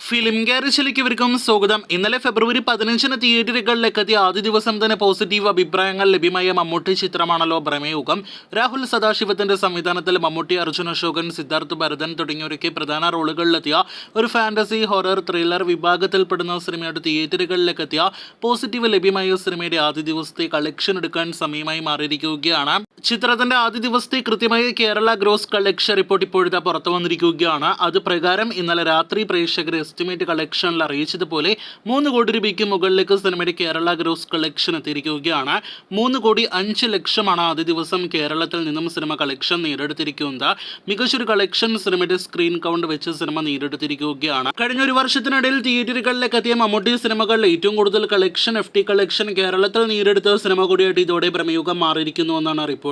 Film ഗാരേജിലേക്കും സ്വാഗതം. ഇന്നലെ ഫെബ്രുവരി 15 തിയേറ്ററുകളിലേക്ക് എത്തിയ ആദ്യ ദിവസം തന്നെ പോസിറ്റീവ് അഭിപ്രായങ്ങൾ ലഭ്യമായ മമ്മൂട്ടി ചിത്രമാണല്ലോ ഭ്രമയുഗം. രാഹുൽ സദാശിവത്തിന്റെ സംവിധാനത്തിൽ മമ്മൂട്ടി, അർജുൻ അശോകൻ, സിദ്ധാർത്ഥ് ഭരതൻ തുടങ്ങിയവരൊക്കെ പ്രധാന റോളുകളിലെത്തിയ ഒരു ഫാന്റസി ഹൊറർ ത്രില്ലർ വിഭാഗത്തിൽപ്പെടുന്ന സിനിമയുടെ തിയേറ്ററുകളിലേക്ക് എത്തിയ പോസിറ്റീവ് ലഭ്യമായ സിനിമയുടെ ആദ്യ ദിവസത്തെ കളക്ഷൻ എടുക്കാൻ സമയമായി മാറിയിരിക്കുകയാണ്. ചിത്രത്തിന്റെ ആദ്യ ദിവസത്തെ കൃത്യമായ കേരള ഗ്രോസ് കളക്ഷൻ റിപ്പോർട്ട് ഇപ്പോഴത്തെ പുറത്തു വന്നിരിക്കുകയാണ്. അത് പ്രകാരം ഇന്നലെ രാത്രി പ്രേക്ഷകർ എസ്റ്റിമേറ്റ് കളക്ഷനിൽ അറിയിച്ചതുപോലെ 3 കോടി രൂപയ്ക്ക് മുകളിലേക്ക് സിനിമയുടെ കേരള ഗ്രോസ് കളക്ഷൻ എത്തിയിരിക്കുകയാണ്. 3,05,00,000 ആദ്യ ദിവസം കേരളത്തിൽ നിന്നും സിനിമ കളക്ഷൻ നേടിയെടുത്തിരിക്കുന്നത്. മികച്ചൊരു കളക്ഷൻ സിനിമയുടെ സ്ക്രീൻ കൗണ്ട് വെച്ച് സിനിമ നേടിയെടുത്തിരിക്കുകയാണ്. കഴിഞ്ഞ ഒരു വർഷത്തിനിടയിൽ തിയേറ്ററുകളിലേക്ക് എത്തിയ മമ്മൂട്ടി സിനിമകളിൽ ഏറ്റവും കൂടുതൽ കളക്ഷൻ FT കളക്ഷൻ കേരളത്തിൽ നേടിയെടുത്ത സിനിമ കൂടിയായിട്ട് ഇതോടെ ഭ്രമയുഗം മാറിയിരിക്കുന്നുവെന്നാണ് റിപ്പോർട്ട്.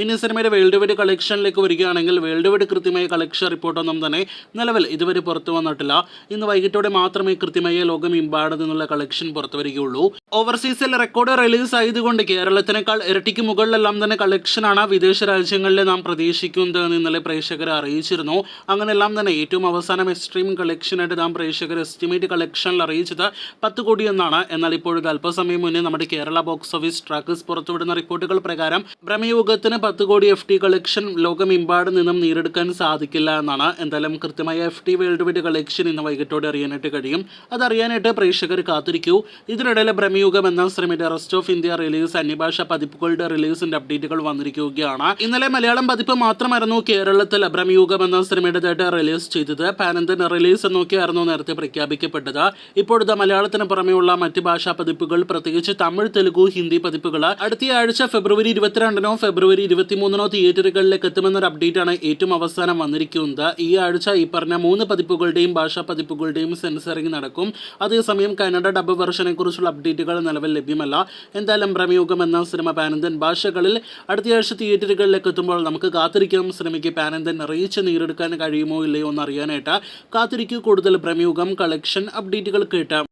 ഇനി സിനിമയുടെ വേൾഡ് വൈഡ് കളക്ഷനിലേക്ക് വരികയാണെങ്കിൽ വേൾഡ് വൈഡ് കൃത്യമായ കളക്ഷൻ റിപ്പോർട്ടൊന്നും തന്നെ നിലവിൽ ഇതുവരെ പുറത്തു വന്നിട്ടില്ല. ഇന്ന് വൈകിട്ടോടെ മാത്രമേ കൃത്യമായ ലോകമെമ്പാടും നിന്നുള്ള കളക്ഷൻ പുറത്തു വരികയുള്ളൂ. ഓവർസീസിൽ റെക്കോർഡ് റിലീസ് ആയതുകൊണ്ട് കേരളത്തിനേക്കാൾ ഇരട്ടിക്ക് മുകളിലെല്ലാം തന്നെ കളക്ഷനാണ് വിദേശ രാജ്യങ്ങളിൽ നാം പ്രതീക്ഷിക്കുന്നത് എന്ന് ഇന്നലെ പ്രേക്ഷകരെ അറിയിച്ചിരുന്നു. അങ്ങനെല്ലാം തന്നെ ഏറ്റവും അവസാനം എക്സ്ട്രീം കളക്ഷനായിട്ട് നാം പ്രേക്ഷകർ എസ്റ്റിമേറ്റ് കളക്ഷനിൽ അറിയിച്ചത് 10 കോടി എന്നാണ്. എന്നാൽ ഇപ്പോഴത്തെ അല്പസമയം മുന്നേ നമ്മുടെ കേരള ബോക്സ് ഓഫീസ് ട്രാക്കേഴ്സ് പുറത്തുവിടുന്ന റിപ്പോർട്ടുകൾ പ്രകാരം ഭ്രമയുഗത്തിന് 10 കോടി FT കളക്ഷൻ ലോകമെമ്പാടും നിന്നും നേടിയെടുക്കാൻ സാധിക്കില്ല എന്നാണ്. എന്തായാലും കൃത്യമായ FT വേൾഡ് വൈഡ് കളക്ഷൻ ഇന്ന് വൈകിട്ടോടെ അറിയാനായിട്ട് കഴിയും. അതറിയാനായിട്ട് പ്രേക്ഷകർ കാത്തിരിക്കൂ. ഇതിനിടയിൽ ഭ്രമയുഗം എന്ന സിനിമയുടെ റെസ്റ്റ് ഓഫ് ഇന്ത്യ റിലീസ്, അന്യഭാഷ പതിപ്പുകളുടെ റിലീസിന്റെ അപ്ഡേറ്റുകൾ വന്നിരിക്കുകയാണ്. ഇന്നലെ മലയാളം പതിപ്പ് മാത്രമായിരുന്നു കേരളത്തിൽ ഭ്രമയുഗം എന്ന സിനിമയുടേതായിട്ട് റിലീസ് ചെയ്തത്. പാൻ ഇന്ത്യൻ റിലീസ് എന്നൊക്കെയായിരുന്നു നേരത്തെ പ്രഖ്യാപിക്കപ്പെട്ടത്. ഇപ്പോഴത്തെ മലയാളത്തിന് പുറമെയുള്ള മറ്റ് ഭാഷാ പതിപ്പുകൾ, പ്രത്യേകിച്ച് തമിഴ്, തെലുഗു, ഹിന്ദി പതിപ്പുകൾ അടുത്ത ആഴ്ച ഫെബ്രുവരി 22 ഫെബ്രുവരി 23 തിയേറ്ററുകളിലേക്ക് എത്തുമെന്നൊരു അപ്ഡേറ്റാണ് ഏറ്റവും അവസാനം വന്നിരിക്കുന്നത്. ഈ ആഴ്ച ഈ പറഞ്ഞ 3 പതിപ്പുകളുടെയും ഭാഷാ പതിപ്പുകളുടെയും സെൻസറിങ് നടക്കും. അതേസമയം കന്നഡ ഡബ് വെർഷനെ കുറിച്ചുള്ള അപ്ഡേറ്റുകൾ നിലവിൽ ലഭ്യമല്ല. എന്തായാലും ഭ്രമയുഗം എന്ന സിനിമ പാനന്ത്യൻ ഭാഷകളിൽ അടുത്തയാഴ്ച തിയേറ്ററുകളിലേക്ക് എത്തുമ്പോൾ നമുക്ക് കാത്തിരിക്കാം സിനിമയ്ക്ക് പാനന്ത്യൻ റീച്ച് നേടിയെടുക്കാൻ കഴിയുമോ ഇല്ലയോ എന്ന് അറിയാനായിട്ട്. കാത്തിരിക്കൂ കൂടുതൽ ഭ്രമയുഗം കളക്ഷൻ അപ്ഡേറ്റുകൾ കേട്ട്.